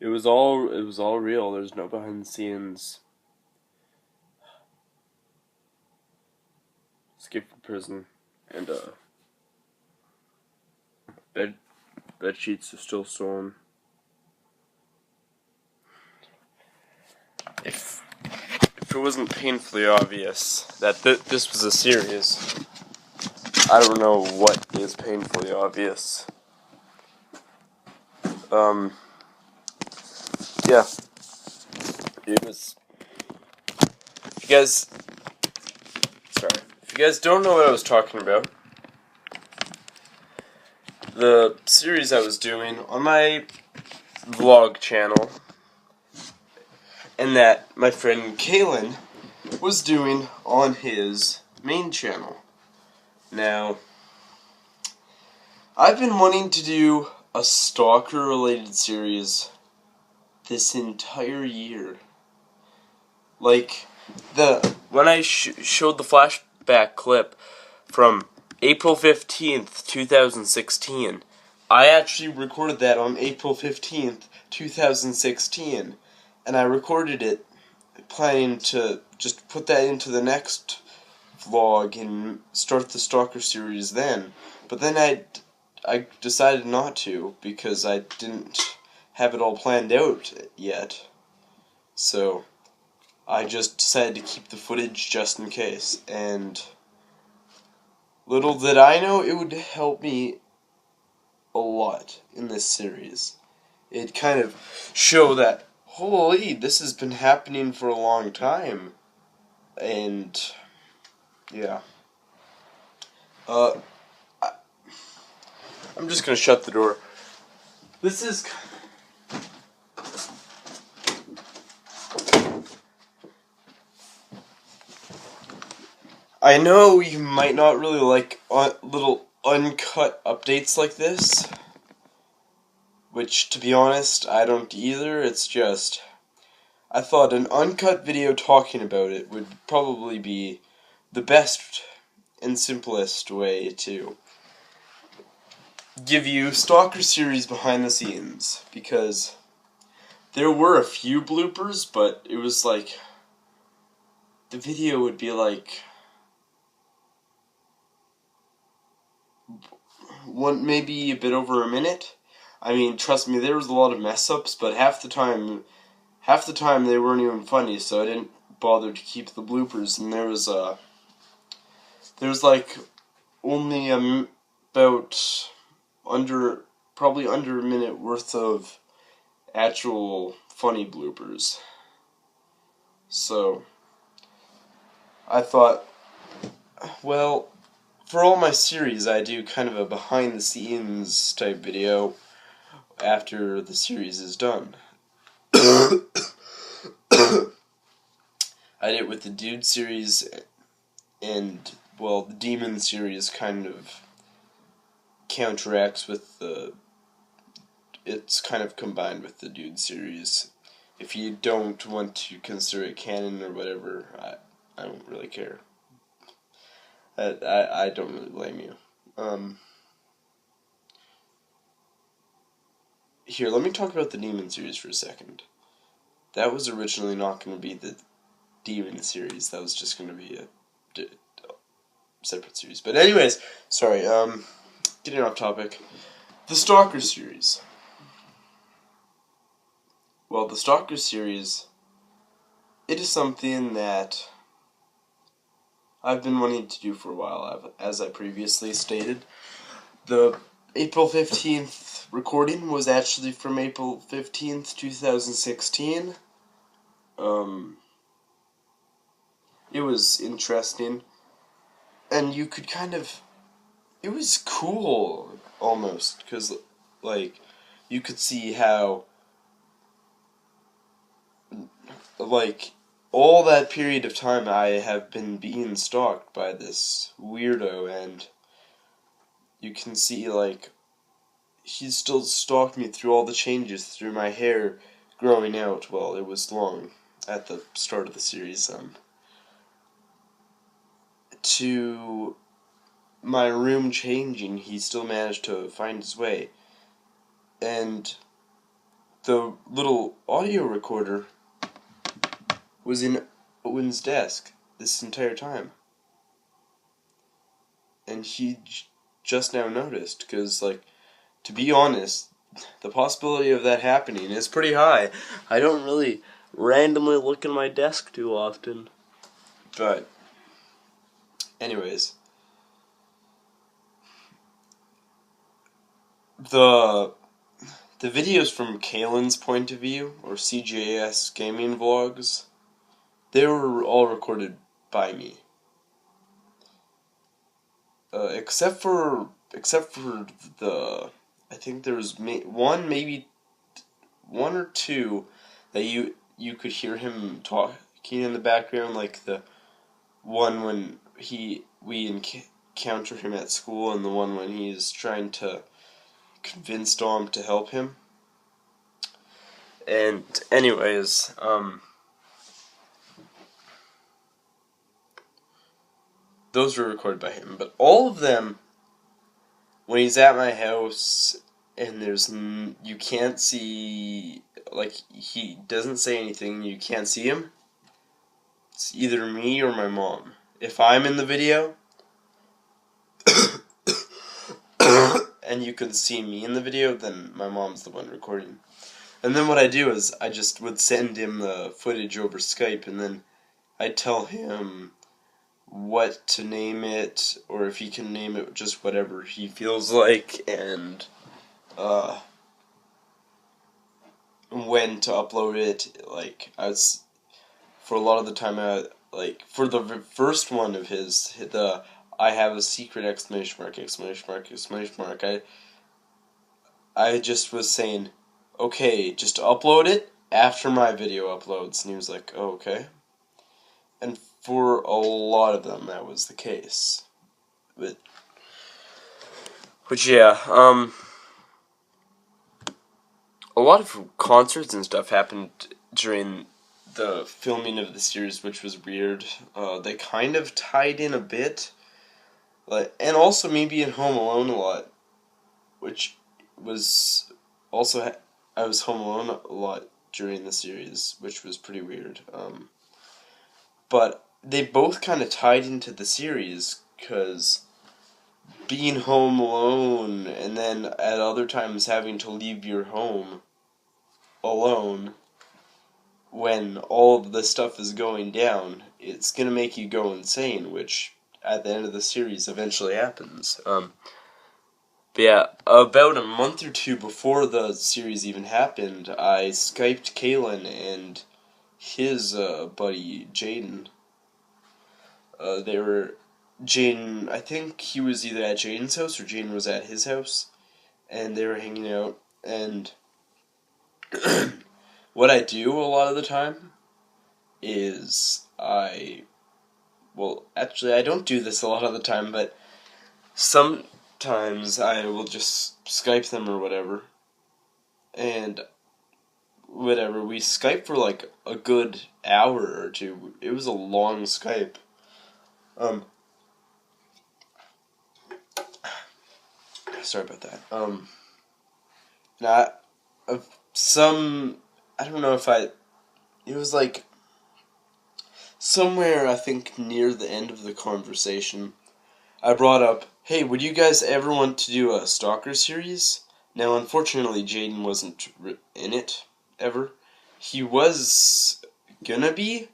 It was all real. There's no behind the scenes. Escape from prison, and bed bed sheets are still stolen. If it wasn't painfully obvious that this was a series, I don't know what is painfully obvious. Yeah, it was. If you guys, sorry, if you guys don't know what I was talking about, the series I was doing on my vlog channel, and that my friend Kalen was doing on his main channel. Now, I've been wanting to do a Stalker-related series this entire year. Like, when I showed the flashback clip from April 15th, 2016, I actually recorded that on April 15th, 2016, and I recorded it planning to just put that into the next vlog and start the Stalker series then. But then I decided not to because I didn't have it all planned out yet. So I just decided to keep the footage just in case. And little did I know it would help me a lot in this series. It kind of show that, holy, this has been happening for a long time. And yeah. I'm just gonna shut the door. This is. I know you might not really like little uncut updates like this, which, to be honest, I don't either. It's just, I thought an uncut video talking about it would probably be the best and simplest way to give you Stalker series behind the scenes, because there were a few bloopers, but it was like, the video would be like maybe a bit over a minute. I mean, trust me, there was a lot of mess ups, but half the time they weren't even funny, so I didn't bother to keep the bloopers. And there was like only about probably under a minute worth of actual funny bloopers. So I thought, well, for all my series, I do kind of a behind-the-scenes type video after the series is done. I did it with the Dude series, and, well, the Demon series kind of counteracts with it's kind of combined with the Dude series. If you don't want to consider it canon or whatever, I don't really care. I don't really blame you. Here, let me talk about the Demon series for a second. That was originally not going to be the Demon series. That was just going to be a separate series. But anyways, sorry, getting off topic. The Stalker series. Well, the Stalker series, it is something that I've been wanting to do for a while, as I previously stated. The April 15th recording was actually from April 15th, 2016. It was interesting, and you could kind of, it was cool, almost, because, like, you could see how, like, all that period of time I have been being stalked by this weirdo, and you can see, like, he still stalked me through all the changes, through my hair growing out. Well, it was long at the start of the series, to my room changing, he still managed to find his way. And the little audio recorder was in Owen's desk this entire time. And he just now noticed, because, like, to be honest, the possibility of that happening is pretty high. I don't really randomly look in my desk too often. But, anyways, the videos from Kalen's point of view, or CJS gaming vlogs, they were all recorded by me. Except for the, I think there was maybe one or two that you could hear him talking in the background, like the one when we encounter him at school, and the one when he's trying to convince Dom to help him. And anyways, those were recorded by him, but all of them, when he's at my house and you can't see, like, he doesn't say anything, you can't see him, it's either me or my mom. If I'm in the video and you can see me in the video, then my mom's the one recording. And then what I do is I just would send him the footage over Skype, and then I'd tell him what to name it, or if he can name it just whatever he feels like, and when to upload it. Like, for a lot of the time, for the first one of his, the I have a secret exclamation mark, I just was saying, okay, just upload it after my video uploads, and he was like, oh, okay. And for a lot of them, that was the case. Which yeah, a lot of concerts and stuff happened during the filming of the series, which was weird. They kind of tied in a bit, and also maybe in Home Alone a lot, which was also I was home alone a lot during the series, which was pretty weird. But they both kind of tied into the series, because being home alone and then at other times having to leave your home alone when all of this stuff is going down, it's going to make you go insane, which at the end of the series eventually happens. But yeah, about a month or two before the series even happened, I Skyped Kalen and his buddy Jaden. Jaden, I think he was either at Jaden's house or Jaden was at his house, and they were hanging out, and what I do a lot of the time is actually I don't do this a lot of the time, but sometimes I will just Skype them or whatever, and whatever, we Skype for like a good hour or two. It was a long Skype. Sorry about that. I don't know if it was like somewhere, I think, near the end of the conversation, I brought up, hey, would you guys ever want to do a Stalker series? Now, unfortunately, Jaden wasn't in it, ever. He was gonna be,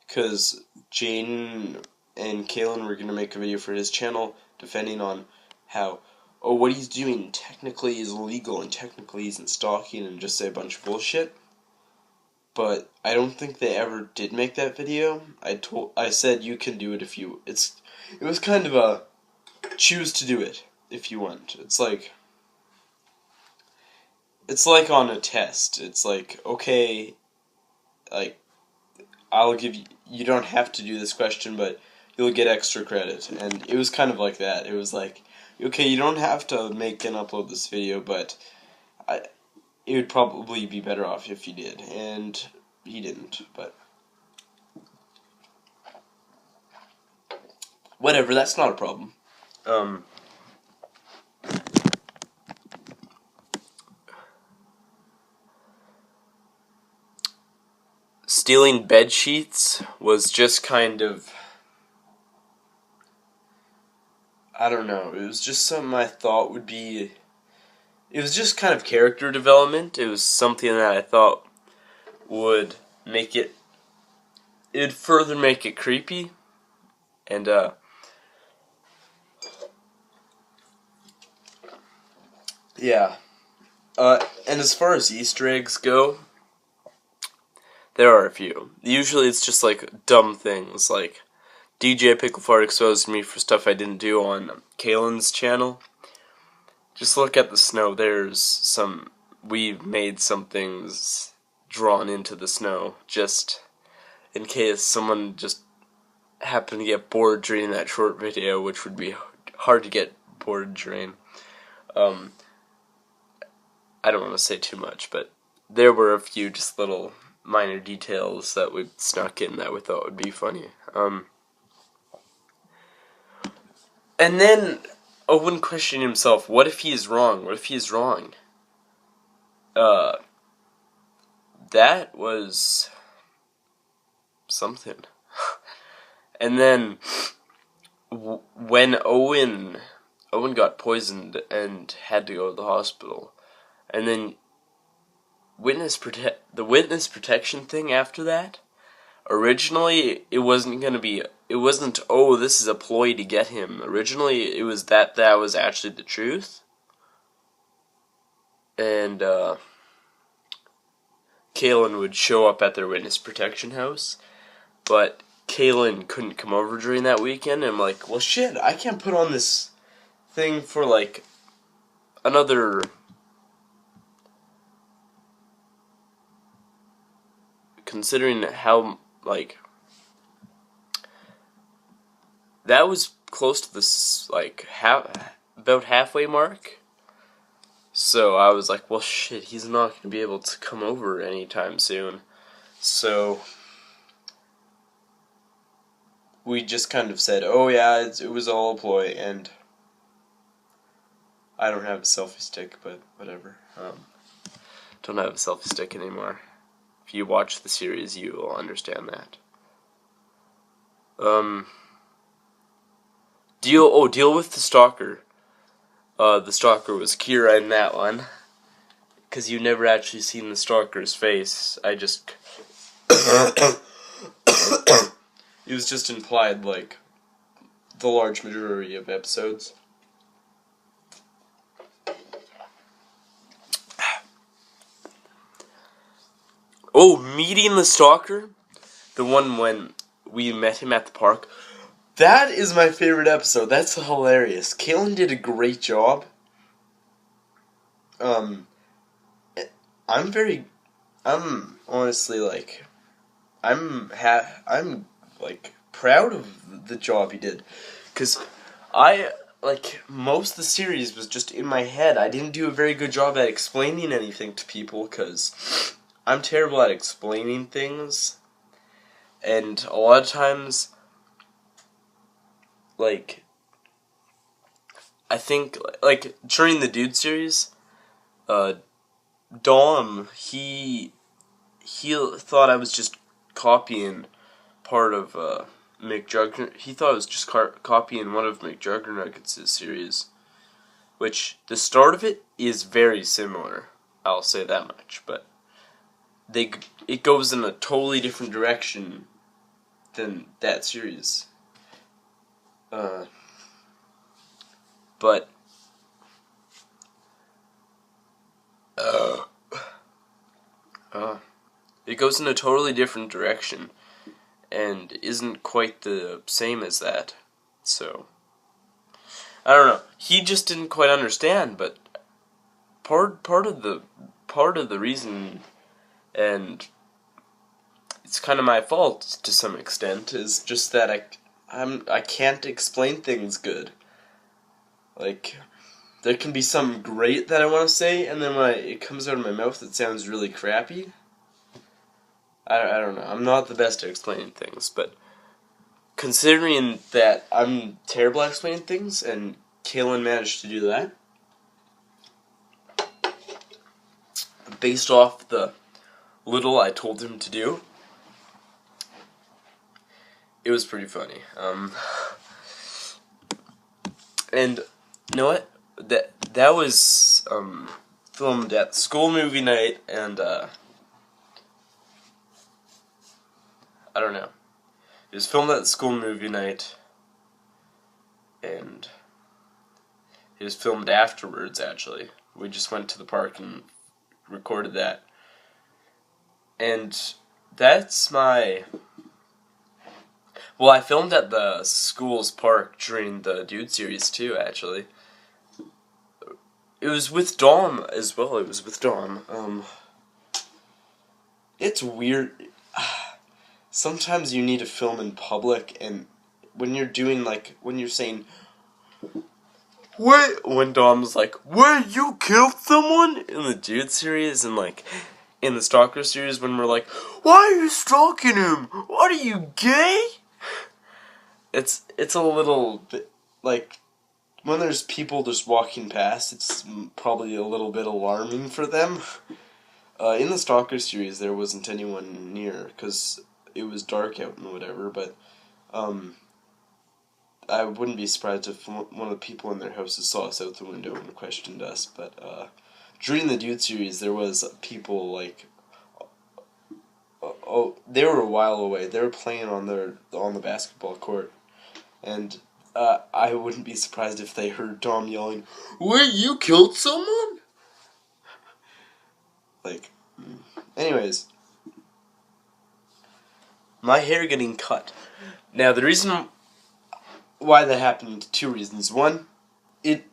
because Jaden and Kalen were gonna make a video for his channel defending on how, what he's doing technically is illegal and technically isn't stalking, and just say a bunch of bullshit. But I don't think they ever did make that video. I said you can do it if you. It was kind of a choose to do it if you want. It's like on a test. It's like, okay, like, I'll give you don't have to do this question, but you'll get extra credit. And it was kind of like that. It was like, okay, you don't have to make and upload this video, but it would probably be better off if you did. And he didn't, but whatever, that's not a problem. stealing bed sheets was just kind of, I don't know, it was just something I thought would be, it was just kind of character development. It was something that I thought would make it, it'd further make it creepy, and, yeah. And as far as Easter eggs go, there are a few. Usually it's just like dumb things, like DJ Picklefart exposed me for stuff I didn't do on Kalen's channel. Just look at the snow. There's some, we've made some things drawn into the snow, just in case someone just happened to get bored during that short video, which would be hard to get bored during. I don't want to say too much, but there were a few just little minor details that we snuck in that we thought would be funny. And then Owen questioned himself, what if he is wrong? What if he is wrong? That was something. And then when Owen got poisoned and had to go to the hospital, and then the witness protection thing after that, originally it wasn't, oh, this is a ploy to get him. Originally it was that was actually the truth. And Kalen would show up at their witness protection house, but Kalen couldn't come over during that weekend, and I'm like, well shit, I can't put on this thing for like another, considering how, like, that was close to this, like, about halfway mark. So I was like, well shit, he's not going to be able to come over anytime soon. So we just kind of said, oh yeah, it was all a ploy, and I don't have a selfie stick, but whatever. Don't have a selfie stick anymore. If you watch the series, you will understand that. Deal with the stalker. The stalker was Kira in that one, because you never actually seen the stalker's face. I just it was just implied, like, the large majority of episodes. Oh, meeting the stalker? The one when we met him at the park. That is my favorite episode. That's hilarious. Kalen did a great job. I'm honestly, like, I'm like proud of the job he did, cause most of the series was just in my head. I didn't do a very good job at explaining anything to people, cause I'm terrible at explaining things, and a lot of times, like, I think, like, during the Dude series, Dom, he thought I was just copying part of, McJuggerNuggets. He thought I was just copying one of McJuggerNuggets' series, which, the start of it is very similar, I'll say that much, but it goes in a totally different direction than that series. But it goes in a totally different direction and isn't quite the same as that. So I don't know. He just didn't quite understand, but part of the reason, and it's kind of my fault to some extent, is just that I can't explain things good. Like, there can be something great that I want to say, and then when it comes out of my mouth, it sounds really crappy. I don't know. I'm not the best at explaining things, but considering that I'm terrible at explaining things, and Kalen managed to do that, based off the little I told him to do, it was pretty funny. And you know what? That was filmed at school movie night, and I don't know. It was filmed at school movie night, and it was filmed afterwards. Actually, we just went to the park and recorded that, and that's my. Well, I filmed at the school's park during the Dude series too, actually. It was with Dom as well. It was with Dom. It's weird. Sometimes you need to film in public, and when you're doing, like, when you're saying, "Wait," when Dom's like, "Wait, you killed someone?" in the Dude series, and, like, in the Stalker series, when we're like, "Why are you stalking him? What are you, gay?" It's a little bit, like, when there's people just walking past, it's probably a little bit alarming for them. In the Stalker series, there wasn't anyone near, because it was dark out and whatever, but I wouldn't be surprised if one of the people in their houses saw us out the window and questioned us, but during the Dude series, there was people, like, they were a while away. They were playing on the basketball court, and I wouldn't be surprised if they heard Dom yelling, "Wait, you killed someone?" Like, anyways, my hair getting cut. Now, the reason why that happened, two reasons. One, it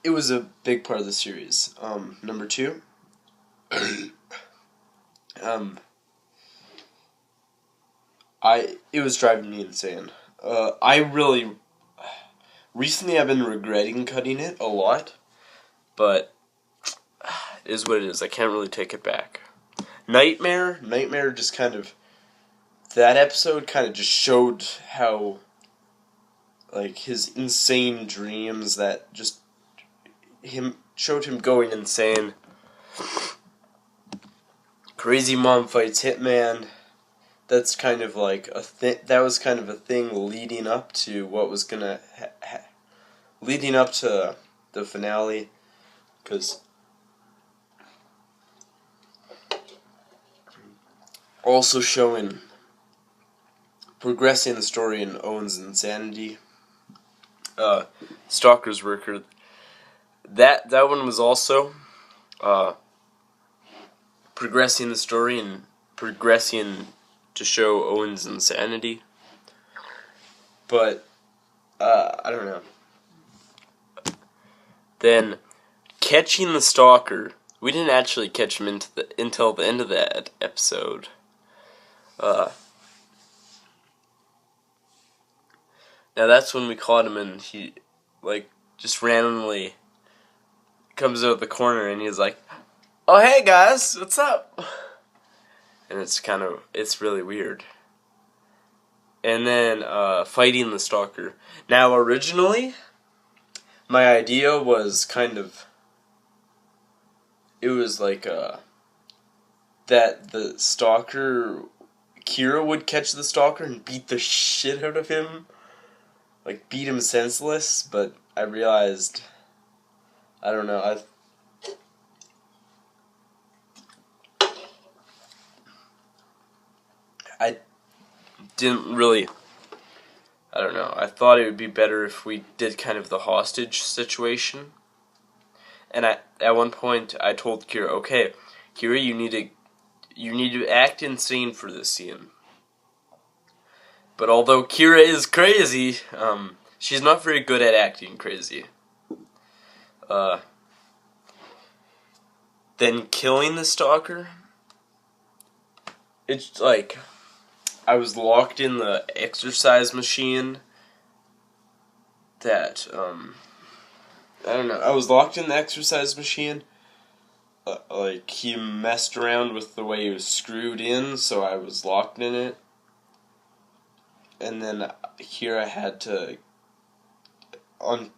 was a big part of the series. Number two, it was driving me insane. Recently I've been regretting cutting it a lot, but it is what it is. I can't really take it back. Nightmare just kind of, that episode kind of just showed how, like, his insane dreams, that just showed him going insane. Crazy mom fights hitman. That's kind of like that was kind of a thing leading up to what was gonna leading up to the finale, because also showing progressing the story in Owen's insanity. Stalker's worker. That one was also progressing the story and progressing to show Owen's insanity. But I don't know. Then catching the Stalker. We didn't actually catch him until the end of that episode. Now that's when we caught him, and he, like, just randomly comes out of the corner and he's like, "Oh, hey guys, what's up?" And it's really weird. And then fighting the Stalker. Now originally, my idea was kind of, it was like that the Stalker, Kira would catch the Stalker and beat the shit out of him. Like, beat him senseless, but I realized, I don't know, I didn't really, I don't know, I thought it would be better if we did kind of the hostage situation. And at one point, I told Kira, "Okay, Kira, you need to act insane for this scene." But although Kira is crazy, she's not very good at acting crazy. Then killing the Stalker, it's like, I was locked in the exercise machine that, I don't know, I was locked in the exercise machine. Like, he messed around with the way he was screwed in, so I was locked in it. And then Kira had to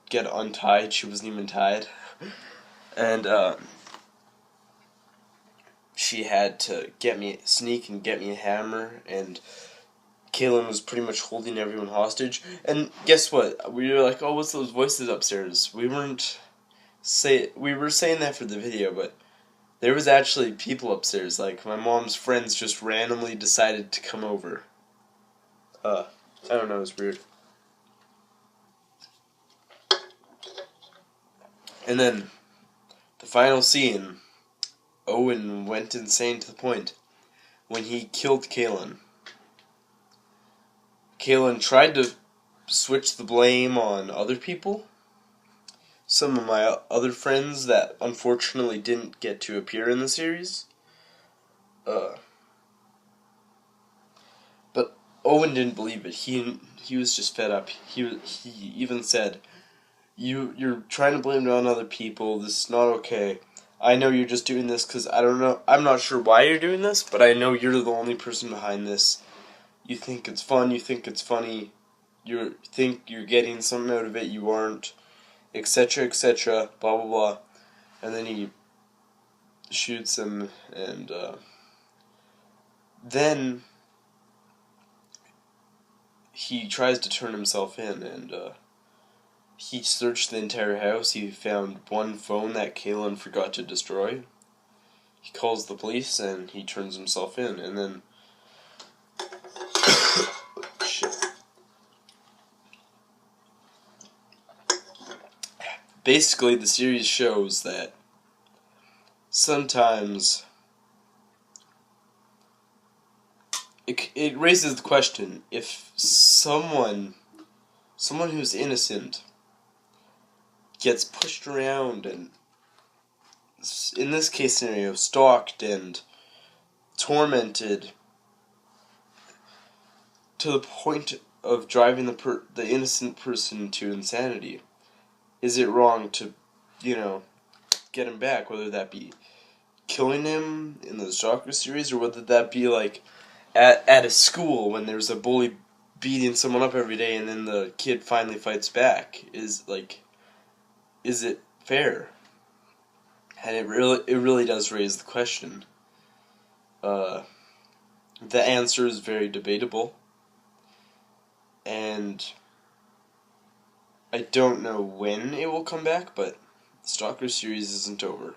get untied. She wasn't even tied. And she had to sneak and get me a hammer and Kaylin was pretty much holding everyone hostage. And guess what? We were like, oh, what's those voices upstairs? We were saying that for the video, but there was actually people upstairs. Like, my mom's friends just randomly decided to come over. I don't know, it's weird. And then, the final scene, Owen went insane to the point when he killed Kaylin. Kaylin tried to switch the blame on other people. Some of my other friends that unfortunately didn't get to appear in the series. But Owen didn't believe it. He was just fed up. He even said, You're trying to blame it on other people. This is not okay. I know you're just doing this because I don't know. I'm not sure why you're doing this, but I know you're the only person behind this. You think it's fun. You think it's funny. You think you're getting something out of it. You aren't, etc., etc. Blah blah blah. And then he shoots him, and then he tries to turn himself in, and he searched the entire house. He found one phone that Kaylin forgot to destroy. He calls the police, and he turns himself in, and then shit. Basically, the series shows that sometimes it raises the question, if someone who's innocent gets pushed around and, in this case scenario, stalked and tormented to the point of driving the innocent person to insanity, is it wrong to, get him back, whether that be killing him in the Stalker series, or whether that be like at a school when there's a bully beating someone up every day and then the kid finally fights back? Is it fair? And it really does raise the question. The answer is very debatable, and I don't know when it will come back, but the Stalker series isn't over.